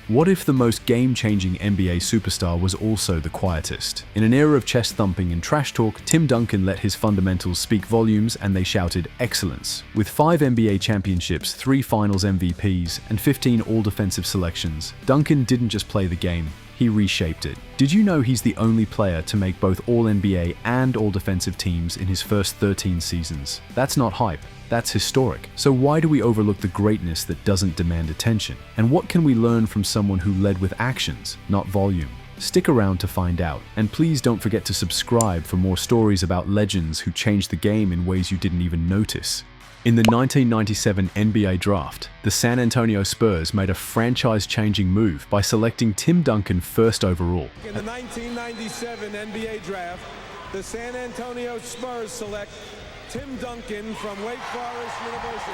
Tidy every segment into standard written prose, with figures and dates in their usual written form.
What if the most game-changing NBA superstar was also the quietest? In an era of chest-thumping and trash talk, Tim Duncan let his fundamentals speak volumes, and they shouted excellence. With 5 NBA championships, 3 finals MVPs, and 15 all-defensive selections, Duncan didn't just play the game, he reshaped it. Did you know he's the only player to make both All-NBA and All-Defensive teams in his first 13 seasons? That's not hype. That's historic. So why do we overlook the greatness that doesn't demand attention? And what can we learn from someone who led with actions, not volume? Stick around to find out. And please don't forget to subscribe for more stories about legends who changed the game in ways you didn't even notice. In the 1997 NBA draft, the San Antonio Spurs made a franchise-changing move by selecting Tim Duncan first overall. In the 1997 NBA draft, the San Antonio Spurs select Tim Duncan from Wake Forest University.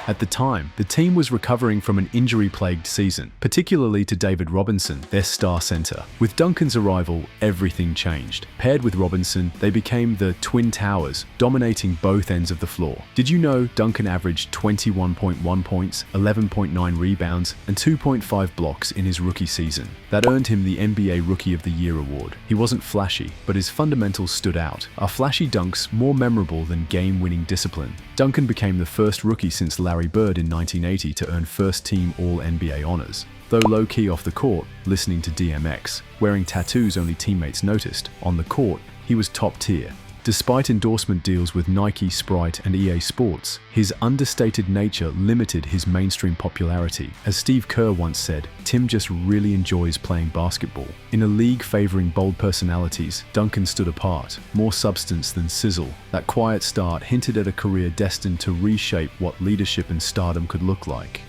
At the time, the team was recovering from an injury-plagued season, particularly to David Robinson, their star center. With Duncan's arrival, everything changed. Paired with Robinson, they became the Twin Towers, dominating both ends of the floor. Did you know Duncan averaged 21.1 points, 11.9 rebounds, and 2.5 blocks in his rookie season? That earned him the NBA Rookie of the Year award. He wasn't flashy, but his fundamentals stood out. Are flashy dunks more memorable than game-winning discipline? Duncan became the first rookie since Larry Bird in 1980 to earn first-team All-NBA honors. Though low-key off the court, listening to DMX, wearing tattoos only teammates noticed, on the court, he was top-tier. Despite endorsement deals with Nike, Sprite, and EA Sports, his understated nature limited his mainstream popularity. As Steve Kerr once said, Tim just really enjoys playing basketball. In a league favoring bold personalities, Duncan stood apart, more substance than sizzle. That quiet start hinted at a career destined to reshape what leadership and stardom could look like.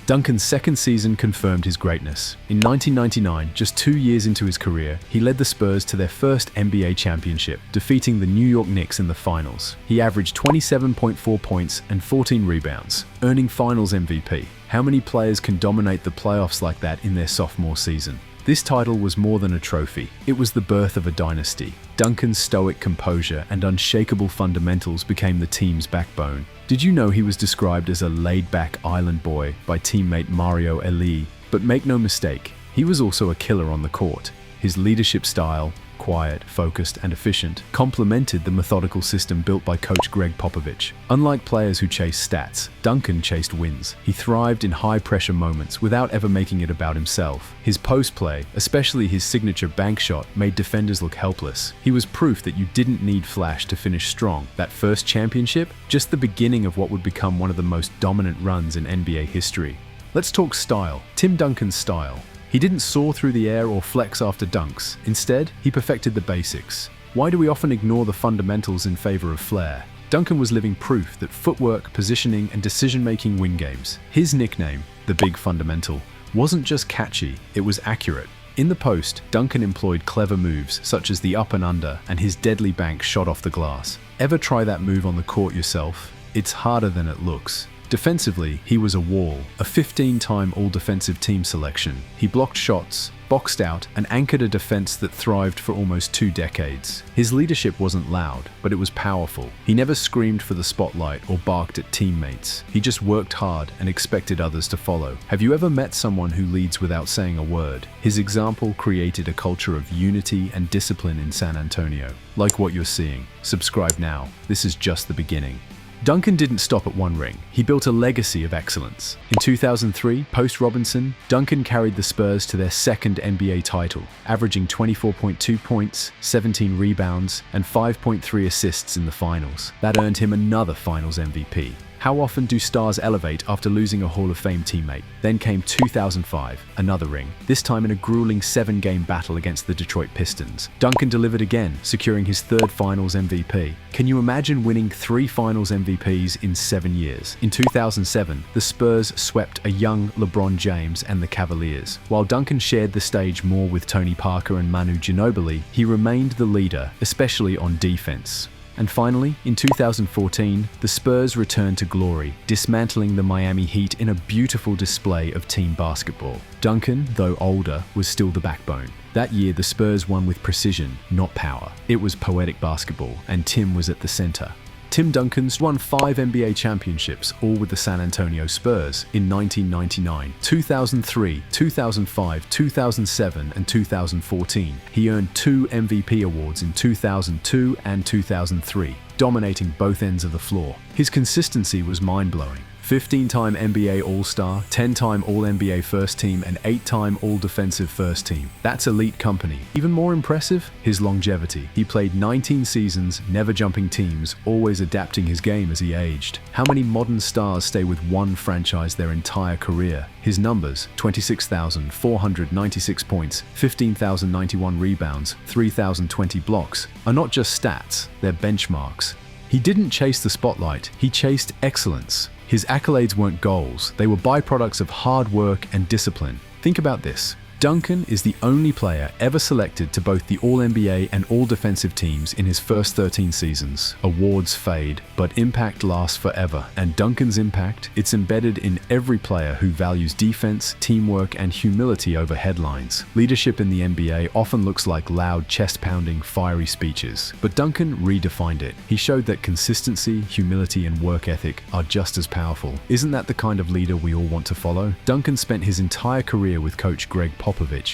Duncan's second season confirmed his greatness. In 1999, just 2 years into his career, he led the Spurs to their first NBA championship, defeating the New York Knicks in the finals. He averaged 27.4 points and 14 rebounds, earning Finals MVP. How many players can dominate the playoffs like that in their sophomore season? This title was more than a trophy. It was the birth of a dynasty. Duncan's stoic composure and unshakable fundamentals became the team's backbone. Did you know he was described as a laid-back island boy by teammate Mario Elie? But make no mistake, he was also a killer on the court. His leadership style, quiet, focused, and efficient, complemented the methodical system built by coach Greg Popovich. Unlike players who chase stats, Duncan chased wins. He thrived in high-pressure moments without ever making it about himself. His post-play, especially his signature bank shot, made defenders look helpless. He was proof that you didn't need flash to finish strong. That first championship, just the beginning of what would become one of the most dominant runs in NBA history. Let's talk style. Tim Duncan's style. He didn't soar through the air or flex after dunks. Instead, he perfected the basics. Why do we often ignore the fundamentals in favor of flair? Duncan was living proof that footwork, positioning, and decision-making win games. His nickname, the Big Fundamental, wasn't just catchy, it was accurate. In the post, Duncan employed clever moves such as the up and under and his deadly bank shot off the glass. Ever try that move on the court yourself? It's harder than it looks. Defensively, he was a wall, a 15-time All-Defensive Team selection. He blocked shots, boxed out, and anchored a defense that thrived for almost 2 decades. His leadership wasn't loud, but it was powerful. He never screamed for the spotlight or barked at teammates. He just worked hard and expected others to follow. Have you ever met someone who leads without saying a word? His example created a culture of unity and discipline in San Antonio. Like what you're seeing. Subscribe now. This is just the beginning. Duncan didn't stop at one ring. He built a legacy of excellence. In 2003, post-Robinson, Duncan carried the Spurs to their second NBA title, averaging 24.2 points, 17 rebounds, and 5.3 assists in the finals. That earned him another Finals MVP. How often do stars elevate after losing a Hall of Fame teammate? Then came 2005, another ring, this time in a grueling 7-game battle against the Detroit Pistons. Duncan delivered again, securing his 3rd Finals MVP. Can you imagine winning 3 Finals MVPs in 7 years? In 2007, the Spurs swept a young LeBron James and the Cavaliers. While Duncan shared the stage more with Tony Parker and Manu Ginobili, he remained the leader, especially on defense. And finally, in 2014, the Spurs returned to glory, dismantling the Miami Heat in a beautiful display of team basketball. Duncan, though older, was still the backbone. That year, the Spurs won with precision, not power. It was poetic basketball, and Tim was at the center. Tim Duncan's won 5 NBA championships, all with the San Antonio Spurs in 1999, 2003, 2005, 2007, and 2014. He earned 2 MVP awards in 2002 and 2003, dominating both ends of the floor. His consistency was mind-blowing. 15-time NBA All-Star, 10-time All-NBA First Team, and 8-time All-Defensive First Team. That's elite company. Even more impressive, his longevity. He played 19 seasons, never jumping teams, always adapting his game as he aged. How many modern stars stay with one franchise their entire career? His numbers: 26,496 points, 15,091 rebounds, 3,020 blocks, are not just stats, they're benchmarks. He didn't chase the spotlight, he chased excellence. His accolades weren't goals, they were byproducts of hard work and discipline. Think about this. Duncan is the only player ever selected to both the All-NBA and All-Defensive teams in his first 13 seasons. Awards fade, but impact lasts forever. And Duncan's impact, it's embedded in every player who values defense, teamwork, and humility over headlines. Leadership in the NBA often looks like loud, chest-pounding, fiery speeches. But Duncan redefined it. He showed that consistency, humility, and work ethic are just as powerful. Isn't that the kind of leader we all want to follow? Duncan spent his entire career with coach Greg Popovich,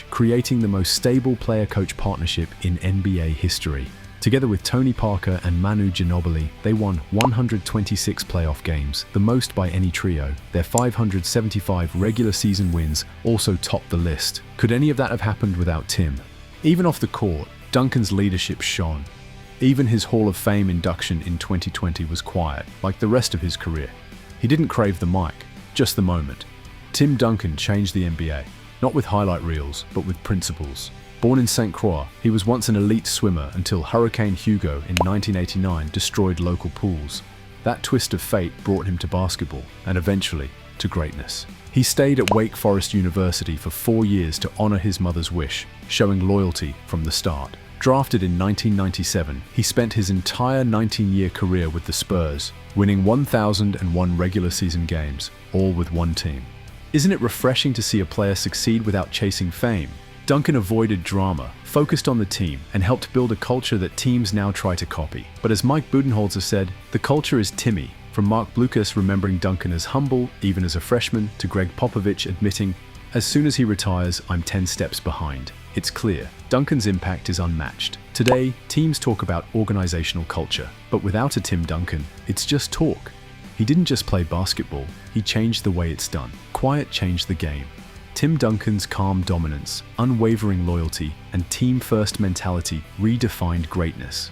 creating the most stable player-coach partnership in NBA history. Together with Tony Parker and Manu Ginobili, they won 126 playoff games, the most by any trio. Their 575 regular season wins also topped the list. Could any of that have happened without Tim? Even off the court, Duncan's leadership shone. Even his Hall of Fame induction in 2020 was quiet, like the rest of his career. He didn't crave the mic, just the moment. Tim Duncan changed the NBA. Not with highlight reels, but with principles. Born in St. Croix, he was once an elite swimmer until Hurricane Hugo in 1989 destroyed local pools. That twist of fate brought him to basketball, and eventually, to greatness. He stayed at Wake Forest University for 4 years to honor his mother's wish, showing loyalty from the start. Drafted in 1997, he spent his entire 19-year career with the Spurs, winning 1,001 regular season games, all with one team. Isn't it refreshing to see a player succeed without chasing fame? Duncan avoided drama, focused on the team, and helped build a culture that teams now try to copy. But as Mike Budenholzer said, the culture is Timmy. From Mark Blucas remembering Duncan as humble, even as a freshman, to Greg Popovich admitting, "As soon as he retires, I'm 10 steps behind." It's clear, Duncan's impact is unmatched. Today, teams talk about organizational culture, but without a Tim Duncan, it's just talk. He didn't just play basketball, he changed the way it's done. Quiet changed the game. Tim Duncan's calm dominance, unwavering loyalty, and team-first mentality redefined greatness.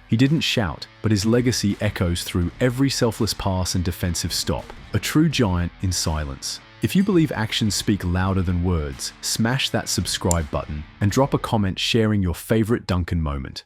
He didn't shout, but his legacy echoes through every selfless pass and defensive stop, a true giant in silence. If you believe actions speak louder than words, smash that subscribe button and drop a comment sharing your favorite Duncan moment.